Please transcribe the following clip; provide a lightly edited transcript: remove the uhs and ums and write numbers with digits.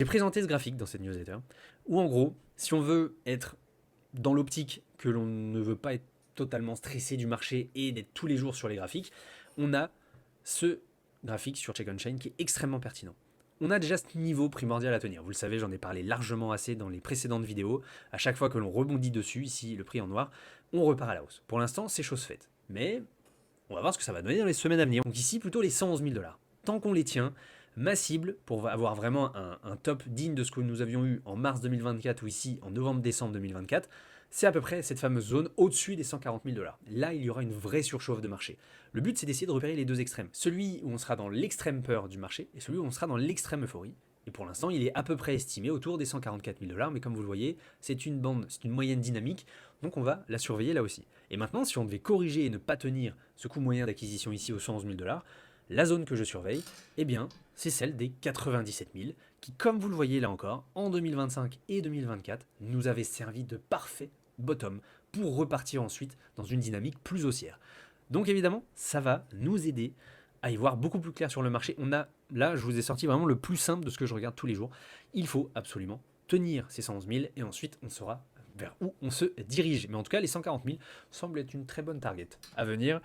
J'ai présenté ce graphique dans cette newsletter, où en gros, si on veut être dans l'optique que l'on ne veut pas être totalement stressé du marché et d'être tous les jours sur les graphiques, on a ce graphique sur Check on Chain qui est extrêmement pertinent. On a déjà ce niveau primordial à tenir. Vous le savez, j'en ai parlé largement assez dans les précédentes vidéos. À chaque fois que l'on rebondit dessus, ici le prix en noir, on repart à la hausse. Pour l'instant, c'est chose faite. Mais on va voir ce que ça va donner dans les semaines à venir. Donc ici, plutôt les 111 000 $. Tant qu'on les tient, ma cible, pour avoir vraiment un top digne de ce que nous avions eu en mars 2024 ou ici en novembre-décembre 2024, c'est à peu près cette fameuse zone au-dessus des 140 000 $. Là, il y aura une vraie surchauffe de marché. Le but, c'est d'essayer de repérer les deux extrêmes. Celui où on sera dans l'extrême peur du marché et celui où on sera dans l'extrême euphorie. Et pour l'instant, il est à peu près estimé autour des 144 000 $, mais comme vous le voyez, c'est une bande, c'est une moyenne dynamique, donc on va la surveiller là aussi. Et maintenant, si on devait corriger et ne pas tenir ce coût moyen d'acquisition ici aux 111 000 $, la zone que je surveille, eh bien, c'est celle des 97 000, qui, comme vous le voyez là encore, en 2025 et 2024, nous avait servi de parfait bottom pour repartir ensuite dans une dynamique plus haussière. Donc évidemment, ça va nous aider à y voir beaucoup plus clair sur le marché. On a, là, je vous ai sorti vraiment le plus simple de ce que je regarde tous les jours. Il faut absolument tenir ces 111 000 et ensuite on saura vers où on se dirige. Mais en tout cas, les 140 000 semblent être une très bonne target à venir.